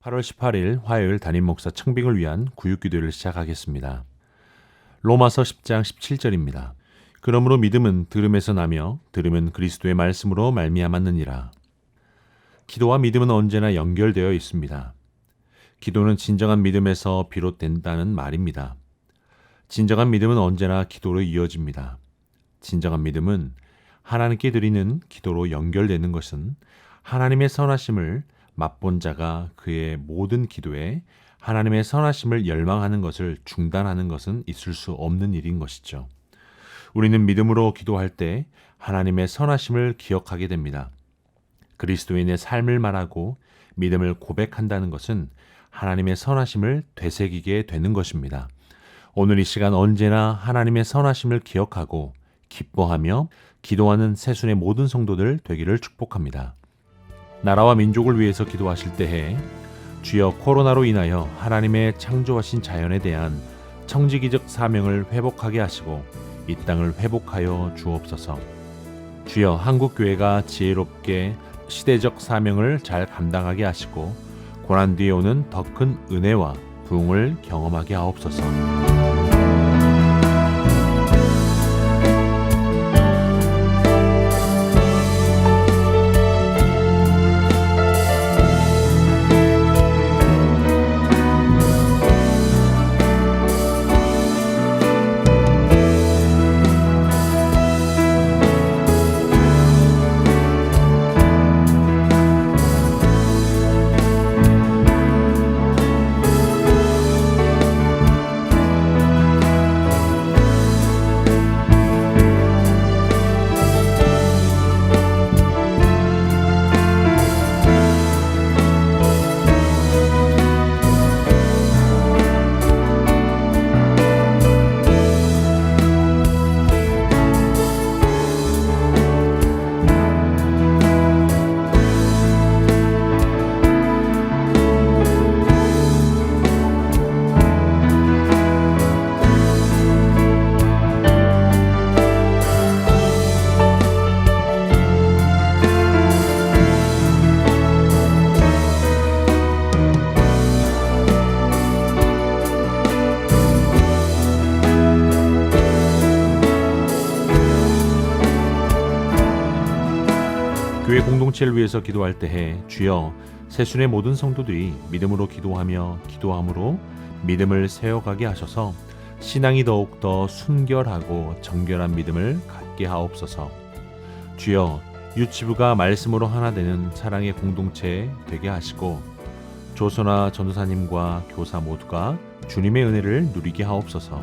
8월 18일 화요일 담임 목사 청빙을 위한 구육기도를 시작하겠습니다. 로마서 10장 17절입니다. 그러므로 믿음은 들음에서 나며 들음은 그리스도의 말씀으로 말미암았느니라. 기도와 믿음은 언제나 연결되어 있습니다. 기도는 진정한 믿음에서 비롯된다는 말입니다. 진정한 믿음은 언제나 기도로 이어집니다. 진정한 믿음은 하나님께 드리는 기도로 연결되는 것은 하나님의 선하심을 맛본 자가 그의 모든 기도에 하나님의 선하심을 열망하는 것을 중단하는 것은 있을 수 없는 일인 것이죠. 우리는 믿음으로 기도할 때 하나님의 선하심을 기억하게 됩니다. 그리스도인의 삶을 말하고 믿음을 고백한다는 것은 하나님의 선하심을 되새기게 되는 것입니다. 오늘 이 시간 언제나 하나님의 선하심을 기억하고 기뻐하며 기도하는 새순의 모든 성도들 되기를 축복합니다. 나라와 민족을 위해서 기도하실 때에 주여 코로나로 인하여 하나님의 창조하신 자연에 대한 청지기적 사명을 회복하게 하시고 이 땅을 회복하여 주옵소서. 주여 한국교회가 지혜롭게 시대적 사명을 잘 감당하게 하시고 고난 뒤에 오는 더 큰 은혜와 부흥을 경험하게 하옵소서. 교회 공동체를 위해서 기도할 때에 주여 새순의 모든 성도들이 믿음으로 기도하며 기도함으로 믿음을 세워가게 하셔서 신앙이 더욱더 순결하고 정결한 믿음을 갖게 하옵소서. 주여 유치부가 말씀으로 하나 되는 사랑의 공동체 되게 하시고 조선아 전도사님과 교사 모두가 주님의 은혜를 누리게 하옵소서.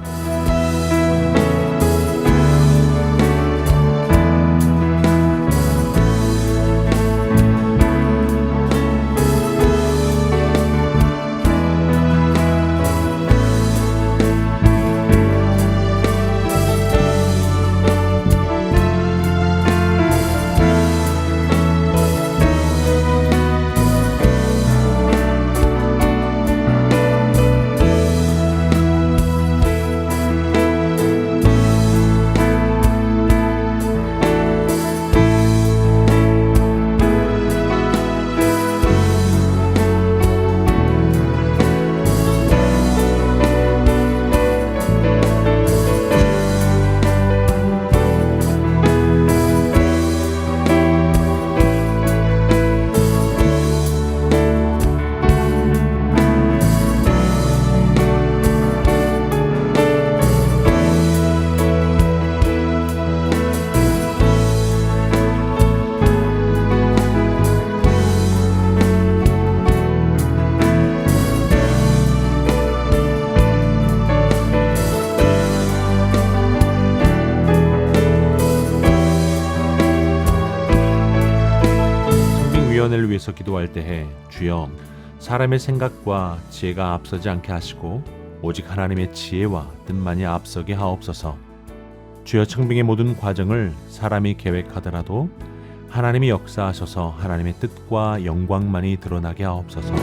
위원회를 위해서 기도할 때에 주여 사람의 생각과 지혜가 앞서지 않게 하시고 오직 하나님의 지혜와 뜻만이 앞서게 하옵소서. 주여 청빙의 모든 과정을 사람이 계획하더라도 하나님이 역사하셔서 하나님의 뜻과 영광만이 드러나게 하옵소서.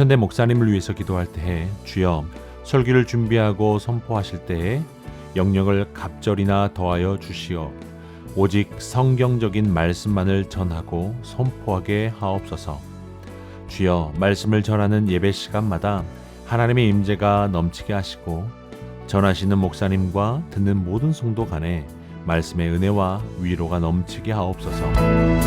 최천대 목사님을 위해서 기도할 때에 주여 설교를 준비하고 선포하실 때에 영역을 갑절이나 더하여 주시어 오직 성경적인 말씀만을 전하고 선포하게 하옵소서. 주여 말씀을 전하는 예배 시간마다 하나님의 임재가 넘치게 하시고 전하시는 목사님과 듣는 모든 성도 간에 말씀의 은혜와 위로가 넘치게 하옵소서.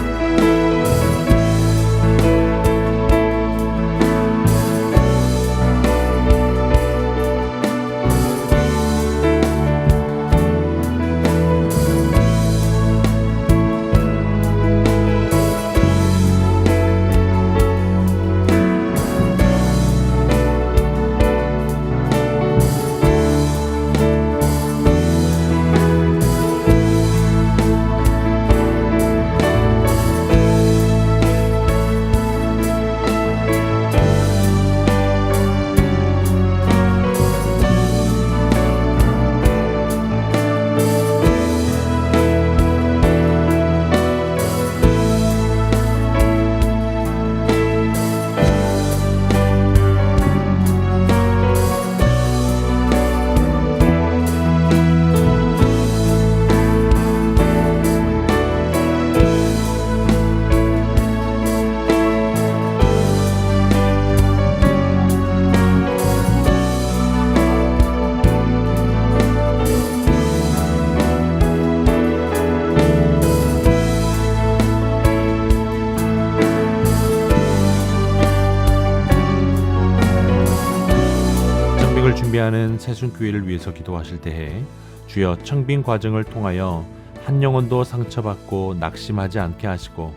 준비하는 새순교회를 위해서 기도하실 때에 주여 청빙 과정을 통하여 한 영혼도 상처받고 낙심하지 않게 하시고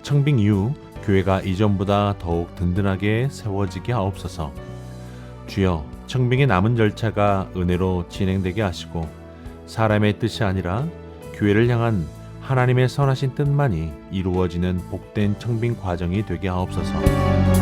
청빙 이후 교회가 이전보다 더욱 든든하게 세워지게 하옵소서. 주여 청빙의 남은 절차가 은혜로 진행되게 하시고 사람의 뜻이 아니라 교회를 향한 하나님의 선하신 뜻만이 이루어지는 복된 청빙 과정이 되게 하옵소서.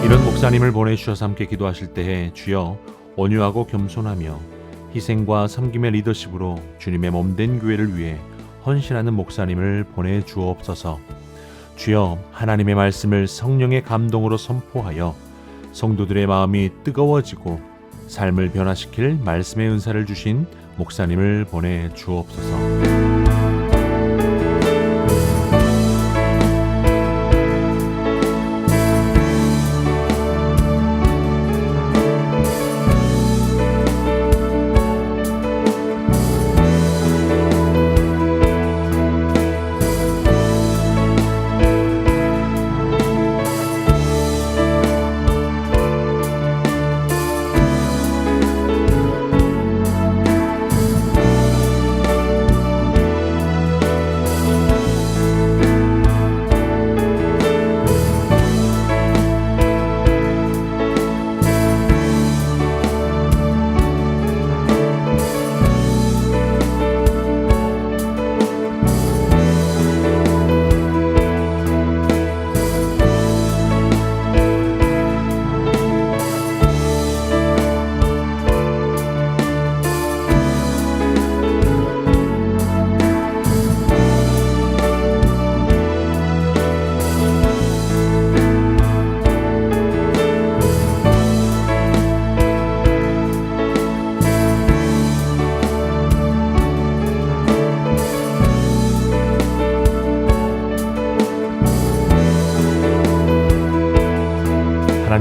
이런 목사님을 보내주셔서 함께 기도하실 때에 주여 온유하고 겸손하며 희생과 섬김의 리더십으로 주님의 몸된 교회를 위해 헌신하는 목사님을 보내주옵소서. 주여 하나님의 말씀을 성령의 감동으로 선포하여 성도들의 마음이 뜨거워지고 삶을 변화시킬 말씀의 은사를 주신 목사님을 보내주옵소서.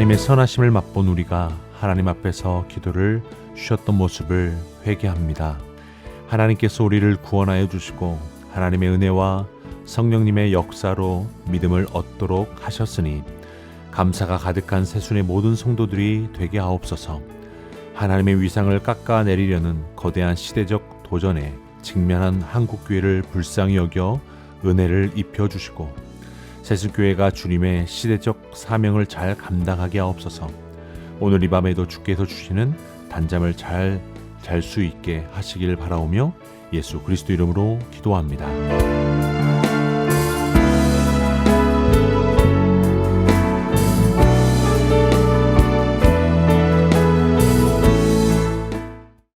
하나님의 선하심을 맛본 우리가 하나님 앞에서 기도를 쉬었던 모습을 회개합니다. 하나님께서 우리를 구원하여 주시고 하나님의 은혜와 성령님의 역사로 믿음을 얻도록 하셨으니 감사가 가득한 새순의 모든 성도들이 되게 하옵소서. 하나님의 위상을 깎아내리려는 거대한 시대적 도전에 직면한 한국교회를 불쌍히 여겨 은혜를 입혀주시고 새순교회가 주님의 시대적 사명을 잘 감당하게 하옵소서. 오늘 이 밤에도 주께서 주시는 단잠을 잘 잘 수 있게 하시길 바라오며 예수 그리스도 이름으로 기도합니다.